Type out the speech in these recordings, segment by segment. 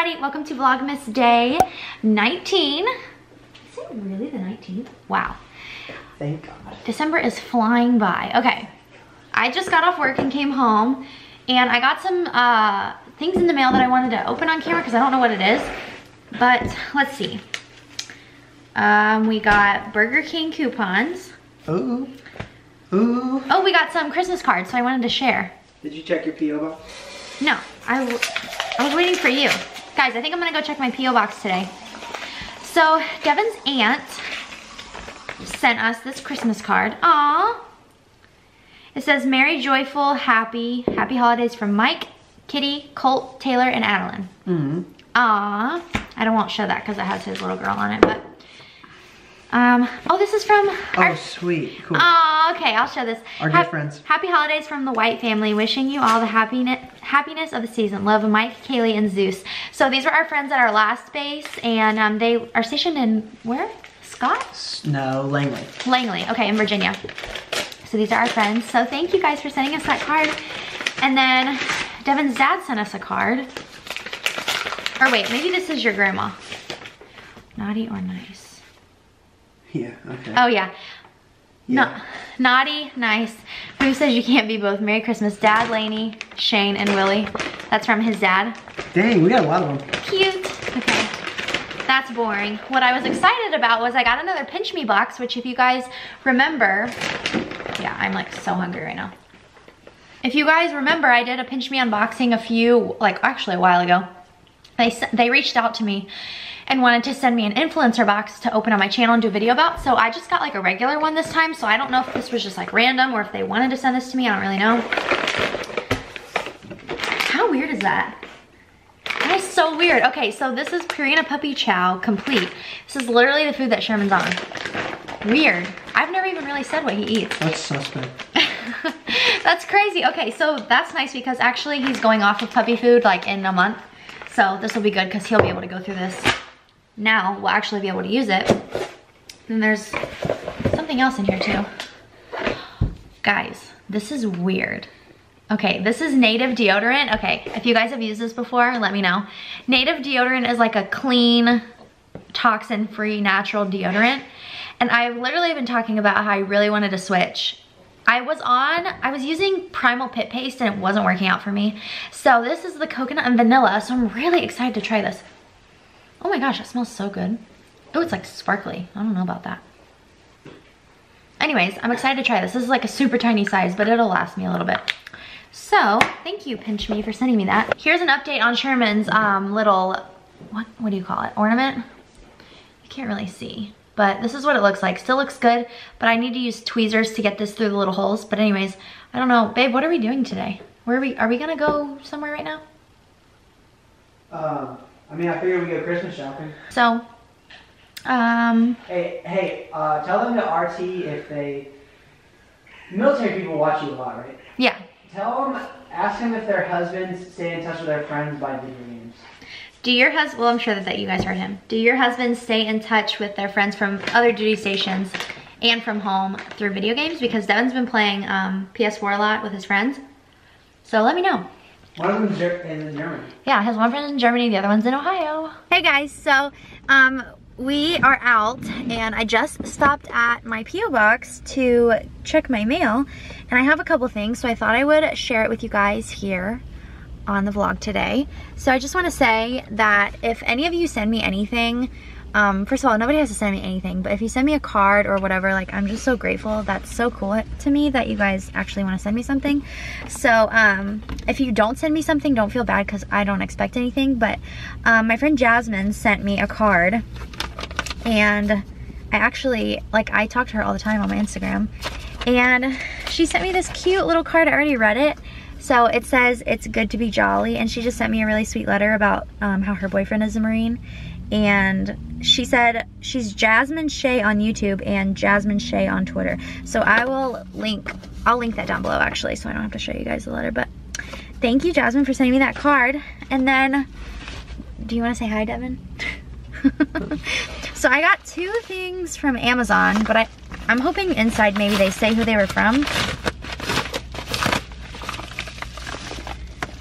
everybody, welcome to Vlogmas day 19. Is it really the 19th? Wow. Thank God. December is flying by. Okay, I just got off work and came home and I got some things in the mail that I wanted to open on camera because I don't know what it is. But let's see. We got Burger King coupons. Ooh. Ooh. Oh, we got some Christmas cards, so I wanted to share. Did you check your P.O. box? No, I was waiting for you. Guys, I think I'm gonna go check my P.O. box today. So, Devin's aunt sent us this Christmas card. Aww. It says, Merry, Joyful, Happy Holidays from Mike, Kitty, Colt, Taylor, and Adeline. Mm-hmm. Aww. I won't show that because it has his little girl on it, but oh, this is from our, sweet, cool. Oh, okay, I'll show this. Our good friends. Happy holidays from the White family. Wishing you all the happiness of the season. Love of Mike, Kaylee, and Zeus. So these were our friends at our last base, and they are stationed in where? Scott? No, Langley. Langley, okay, in Virginia. So these are our friends. So thank you guys for sending us that card. And then Devin's dad sent us a card. Or wait, maybe this is your grandma. Naughty or nice? Yeah, okay. Oh yeah. No, naughty, nice. Who says you can't be both? Merry Christmas, Dad, Lainey, Shane, and Willie. That's from his dad. Dang, we got a lot of them. Cute. Okay. That's boring. What I was excited about was I got another PinchMe box, which if you guys remember, yeah, I'm like so hungry right now. If you guys remember, I did a PinchMe unboxing actually a while ago. They reached out to me and wanted to send me an influencer box to open on my channel and do a video about. So I just got like a regular one this time. So I don't know if this was just like random or if they wanted to send this to me. I don't really know. How weird is that? That is so weird. Okay, so this is Purina Puppy Chow Complete. This is literally the food that Sherman's on. Weird. I've never even really said what he eats. That's suspect. That's crazy. Okay, so that's nice because actually he's going off of puppy food like in a month. So this will be good because he'll be able to go through this. Now we'll actually be able to use it. And there's something else in here too. Guys, this is weird. Okay, this is Native deodorant. Okay, if you guys have used this before, let me know. Native deodorant is like a clean, toxin-free, natural deodorant. And I've literally been talking about how I really wanted to switch. I was using Primal Pit Paste and it wasn't working out for me. So this is the coconut and vanilla, so I'm really excited to try this. Oh my gosh, it smells so good. Oh, it's like sparkly. I don't know about that. Anyways, I'm excited to try this. This is like a super tiny size, but it'll last me a little bit. So, thank you, PinchMe, for sending me that. Here's an update on Sherman's little, what do you call it? Ornament? You can't really see. But this is what it looks like. Still looks good, but I need to use tweezers to get this through the little holes. But anyways, I don't know. Babe, what are we doing today? Are we gonna go somewhere right now? I mean, I figured we go Christmas shopping. So, Hey, tell them to RT if they... Military people watch you a lot, right? Yeah. Ask them if their husbands stay in touch with their friends by video games. Do your husband, well, I'm sure that you guys heard him. Do your husbands stay in touch with their friends from other duty stations and from home through video games? Because Devin's been playing PS4 a lot with his friends. So let me know. One of them's in Germany. Yeah, his one friend's in Germany, the other one's in Ohio. Hey guys, so we are out and I just stopped at my P.O. box to check my mail and I have a couple things, so I thought I would share it with you guys here on the vlog today. So I just want to say that if any of you send me anything, first of all, nobody has to send me anything, but if you send me a card or whatever, like, I'm just so grateful. That's so cool to me that you guys actually want to send me something. So if you don't send me something, don't feel bad because I don't expect anything, but my friend Jasmine sent me a card and I actually, like, I talk to her all the time on my Instagram and she sent me this cute little card. I already read it. So it says, it's good to be jolly, and she just sent me a really sweet letter about how her boyfriend is a Marine, and she said she's Jasmine Shea on YouTube and Jasmine Shea on Twitter. So I'll link that down below actually, so I don't have to show you guys the letter, but thank you, Jasmine, for sending me that card. And then, do you want to say hi, Devin? So I got two things from Amazon, but I'm hoping inside maybe they say who they were from.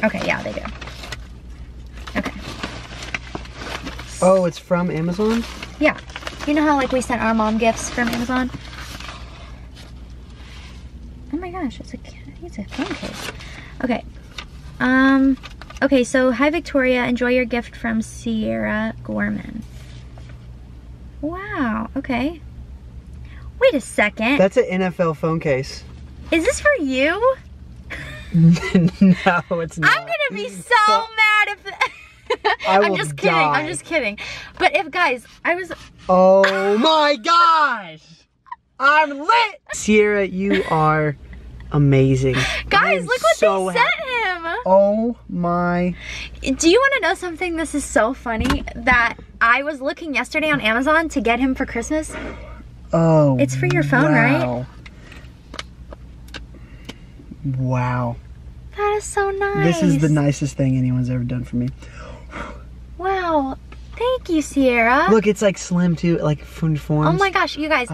Okay, yeah, they do. Okay. gifts. Oh, it's from Amazon? Yeah. You know how like we sent our mom gifts from Amazon? Oh my gosh, it's a phone case. Okay. Okay, so hi Victoria, enjoy your gift from Sierra Gorman. Wow, okay. Wait a second. That's an NFL phone case. Is this for you? No, it's not. I'm gonna be so mad if I'm just kidding. Die. I'm just kidding. But if guys, I was Oh my gosh! I'm lit! Sierra, you are amazing. Guys, look what so they sent him. Oh my. Do you want to know something? This is so funny that I was looking yesterday on Amazon to get him for Christmas. Oh. It's for your phone, wow. right? Wow. That is so nice. This is the nicest thing anyone's ever done for me. Wow. Thank you, Sierra. Look, it's like slim too, like forms. Oh my gosh, you guys.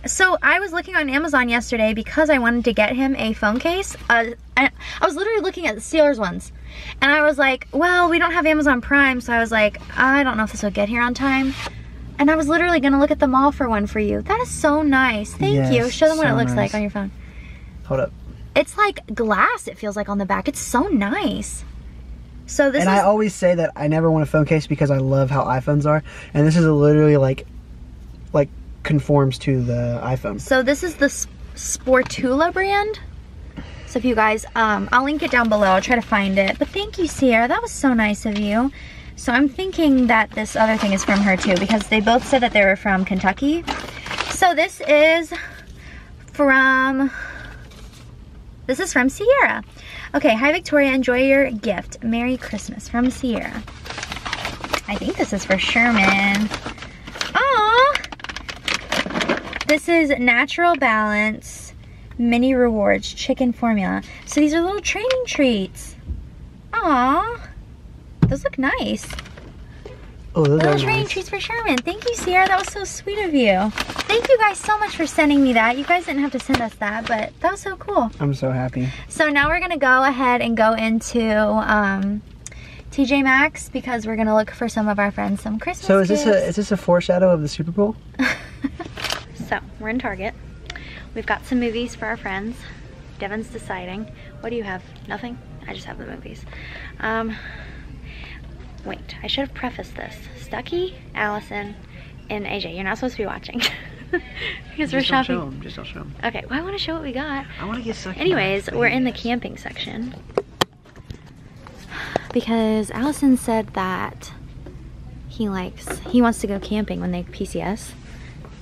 So I was looking on Amazon yesterday because I wanted to get him a phone case. I was literally looking at the Steelers ones. And I was like, well, we don't have Amazon Prime. So I was like, I don't know if this will get here on time. And I was literally going to look at the mall for one for you. That is so nice. Thank you. Show them what it looks like on your phone. Hold up. It's like glass, it feels like on the back. It's so nice. So this I always say that I never want a phone case because I love how iPhones are. And this is literally like conforms to the iPhone. So this is the Sportula brand. So if you guys, I'll link it down below. I'll try to find it. But thank you, Sierra. That was so nice of you. So I'm thinking that this other thing is from her too because they both said that they were from Kentucky. So this is from Sierra. Okay, hi Victoria, enjoy your gift. Merry Christmas from Sierra. I think this is for Sherman. Aww. This is Natural Balance Mini Rewards Chicken Formula. So these are little training treats. Aww. Those look nice. Oh, those little are training nice. treats for Sherman. Thank you, Sierra. That was so sweet of you. Thank you guys so much for sending me that. You guys didn't have to send us that, but that was so cool. I'm so happy. So now we're gonna go ahead and go into TJ Maxx because we're gonna look for some of our friends some Christmas gifts. Is this a foreshadow of the Super Bowl? So we're in Target. We've got some movies for our friends. Devin's deciding. What do you have? Nothing? I just have the movies. Wait, I should have prefaced this. Stucky, Allison, and AJ, you're not supposed to be watching. Because we're shopping. Just don't show them. Okay, well I want to show what we got. I want to get Stucky. Anyways, we're in the camping section. Because Allison said that he wants to go camping when they PCS.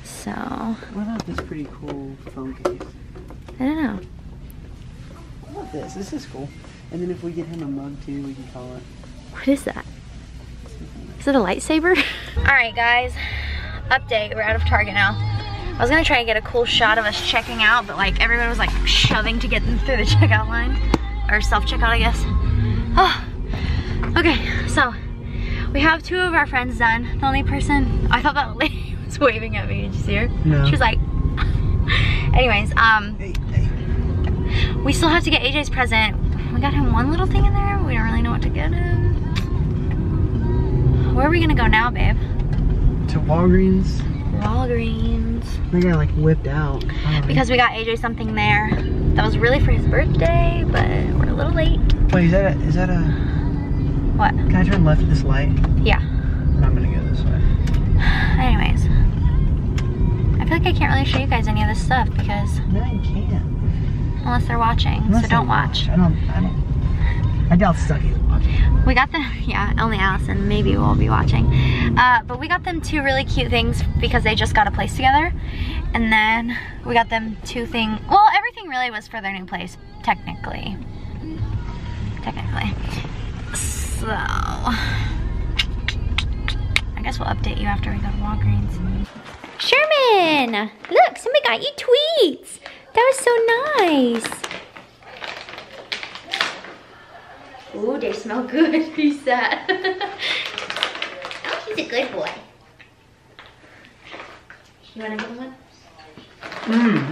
So. What about this pretty cool phone case? I don't know. I love this. This is cool. And then if we get him a mug too, we can call it. What is that? Is it a lightsaber? Alright guys, update, we're out of Target now. I was gonna try and get a cool shot of us checking out, but like everyone was like shoving to get them through the checkout line. Or self-checkout, I guess. Oh, okay, so we have two of our friends done. The only person, I thought that lady was waving at me, did you see her? No. She was like, anyways, we still have to get AJ's present. We got him one little thing in there. We don't really know what to get him. Where are we gonna go now, babe? To Walgreens. Walgreens. They got like whipped out. Because we got AJ something there that was really for his birthday, but we're a little late. Wait, is that a? What? Can I turn left at this light? Yeah. I'm gonna go this way. Anyways, I feel like I can't really show you guys any of this stuff because No, you can't. unless they're watching, so don't watch. I doubt Stucky's watching. We got the, yeah, only Allison maybe will be watching. But we got them two really cute things because they just got a place together. And then we got them two things, well, everything really was for their new place, technically. So, I guess we'll update you after we go to Walgreens. Sherman, look, somebody got you tweets. That was so nice. Ooh, they smell good, he said. Oh, he's a good boy. You want another one?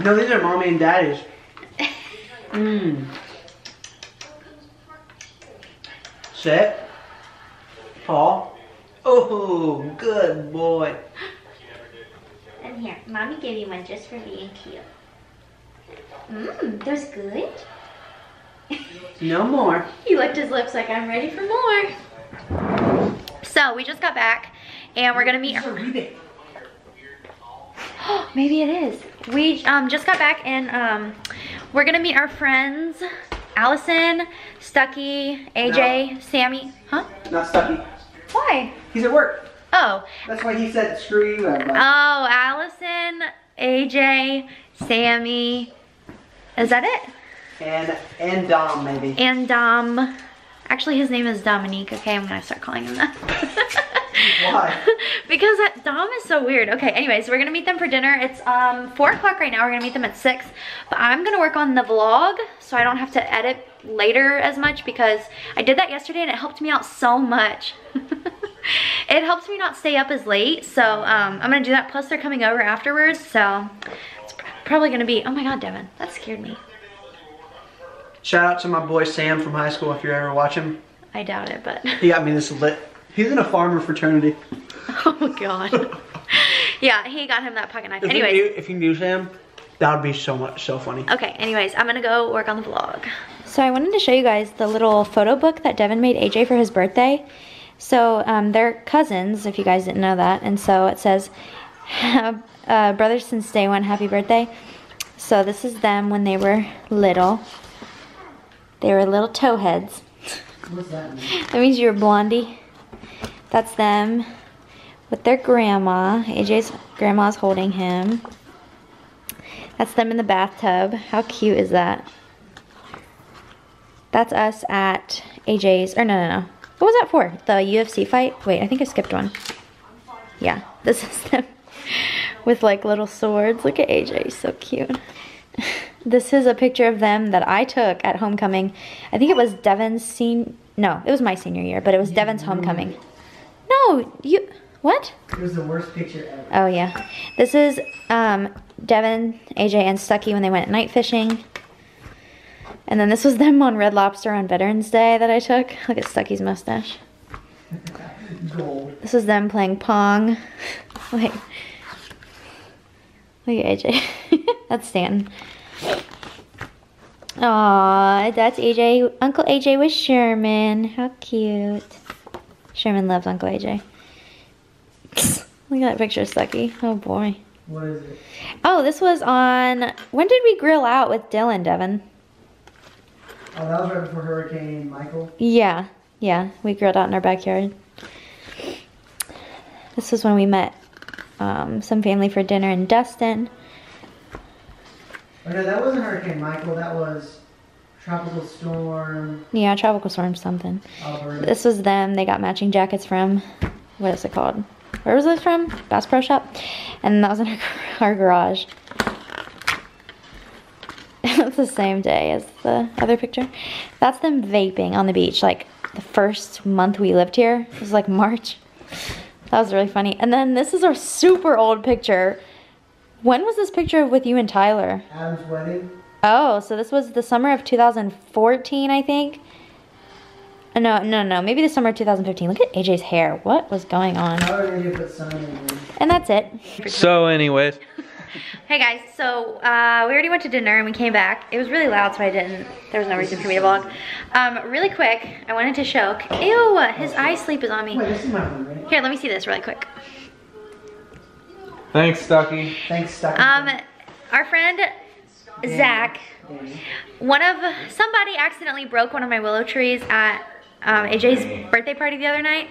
No, these are mommy and daddy's. Sit. Tall. Oh, good boy. And here, mommy gave you one just for being cute. Those good? No more. He licked his lips like I'm ready for more. So we just got back and we're gonna meet maybe it is. We just got back and we're gonna meet our friends, Allison, Stucky, AJ, no. Sammy. Huh? Not Stucky. Why? He's at work. Oh. That's why he said screw you. Oh, Allison, AJ, Sammy. Is that it? And Dom, maybe. And Dom. Actually, his name is Dominique. Okay, I'm gonna start calling him that. Why? Because Dom is so weird. Okay, anyways, we're gonna meet them for dinner. It's 4 o'clock right now. We're gonna meet them at 6. But I'm gonna work on the vlog so I don't have to edit later as much because I did that yesterday and it helped me out so much. It helps me not stay up as late. So I'm gonna do that. Plus they're coming over afterwards. So it's probably gonna be, oh my God, Devin, that scared me. Shout out to my boy Sam from high school if you ever watch him. I doubt it, but. He got me this lit. He's in a farmer fraternity. Oh God. Yeah, he got him that pocket knife. Anyways. If you knew Sam, that would be so funny. Okay, anyways, I'm gonna go work on the vlog. So I wanted to show you guys the little photo book that Devin made AJ for his birthday. So they're cousins, if you guys didn't know that. And so it says, brothers since day one, happy birthday. So this is them when they were little. They were little towheads. What's that mean? That means you were blondie. That's them with their grandma. AJ's grandma's holding him. That's them in the bathtub. How cute is that? That's us at AJ's, or no. What was that for? The UFC fight? Wait, I think I skipped one. Yeah, this is them with like little swords. Look at AJ, he's so cute. This is a picture of them that I took at homecoming. I think it was Devin's no, it was my senior year, but it was Devin's homecoming. No, what? It was the worst picture ever. Oh yeah. This is Devin, AJ, and Stucky when they went night fishing. And then this was them on Red Lobster on Veterans Day that I took. Look at Stucky's mustache. Gold. This is them playing Pong. Wait. Look at AJ. That's Stan. Aww, that's AJ. Uncle AJ with Sherman. How cute. Sherman loves Uncle AJ. Look at that picture of Stucky. Oh boy. What is it? Oh, this was on... When did we grill out with Dylan, Devin? Oh, that was right before Hurricane Michael? Yeah. We grilled out in our backyard. This was when we met some family for dinner in Destin. Oh no, that wasn't Hurricane Michael. That was Tropical Storm. Yeah, Tropical Storm something. Albert. This was them. They got matching jackets from... What is it called? Where was this from? Bass Pro Shop. And that was in our garage. It's the same day as the other picture. That's them vaping on the beach, like the first month we lived here. It was like March. That was really funny. And then this is our super old picture. When was this picture with you and Tyler? Adam's wedding. Oh, so this was the summer of 2014, I think. No. Maybe the summer of 2015. Look at AJ's hair. What was going on? And that's it. So anyways. Hey guys, so we already went to dinner and we came back. It was really loud, so there was no reason for me to vlog. Really quick, I wanted to show. Ew, his eye sleep is on me. Wait, this is my room, right? Here, let me see this really quick. Thanks, Stucky. Thanks, Stucky. Our friend Zach, somebody accidentally broke one of my willow trees at AJ's birthday party the other night,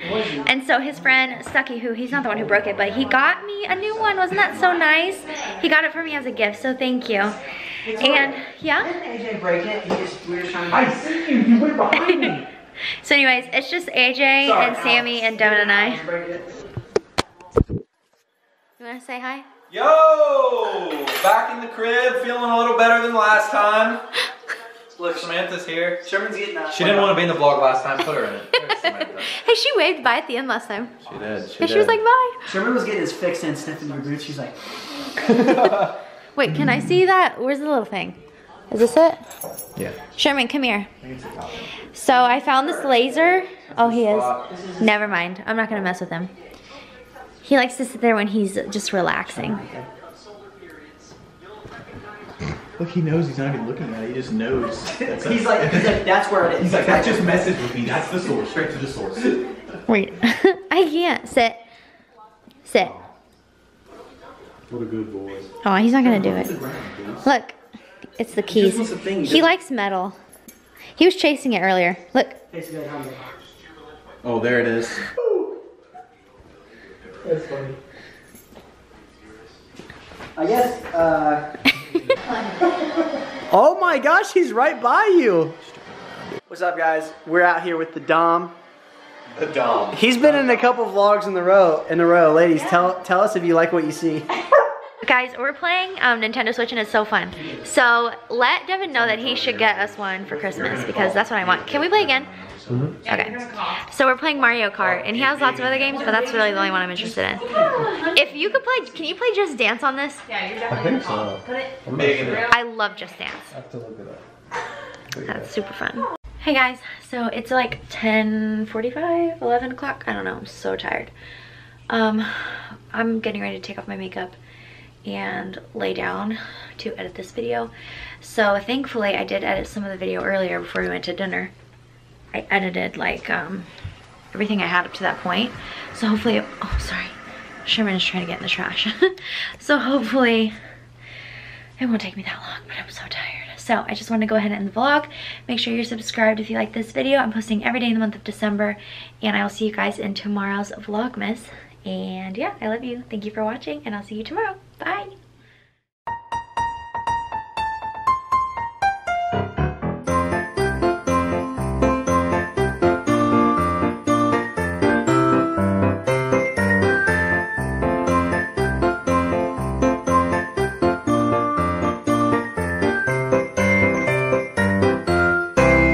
and so his friend Stucky, he's not the one who broke it, but he got me a new one. Wasn't that so nice? He got it for me as a gift, so thank you. And yeah. Didn't AJ break it? We were trying to. I see you. You went behind me. So anyways, it's just AJ and Sammy and Devin and I. You want to say hi? Yo! Back in the crib, feeling a little better than last time. Look, Samantha's here. Sherman's getting that. She didn't want to be in the vlog last time. Put her in it. There's Samantha. Hey, she waved bye at the end last time. She did. She was like, bye. Sherman was getting his fix and sniffing your boots. She's like. Wait, can I see that? Where's the little thing? Is this it? Yeah. Sherman, come here. So I found this laser. Oh, he is. Never mind. I'm not gonna mess with him. He likes to sit there when he's just relaxing. Look, he knows he's not even looking at it. He just knows. He's like, that's where it is. He's like, that just messaged with me. That's the source. Straight to the source. Wait. I can't. Sit. Sit. What a good boy. Oh, he's not gonna do it. Look. It's the keys. He likes metal. He was chasing it earlier. Look. Oh, there it is. That's funny. I guess, oh my gosh, he's right by you. What's up, guys? We're out here with the Dom. The Dom. He's been in a couple vlogs in a row. Ladies, tell us if you like what you see. Guys, we're playing Nintendo Switch and it's so fun. So let Devin know that he should get us one for Christmas because that's what I want. Can we play again? Mm-hmm. Okay. So we're playing Mario Kart and he has lots of other games, but that's really the only one I'm interested in. If you could play, can you play Just Dance on this? Yeah, you're definitely. I think so. I love Just Dance. I have to look it up. That's super fun. Hey guys, so it's like 10:45, 11 o'clock. I don't know, I'm so tired. I'm getting ready to take off my makeup and lay down to edit this video. So thankfully I did edit some of the video earlier before we went to dinner. I edited like everything I had up to that point. So hopefully, oh sorry, Sherman is trying to get in the trash. So hopefully it won't take me that long, but I'm so tired. So I just wanted to go ahead and end the vlog. Make sure you're subscribed if you like this video. I'm posting every day in the month of December and I will see you guys in tomorrow's Vlogmas. And yeah, I love you. Thank you for watching and I'll see you tomorrow. Bye.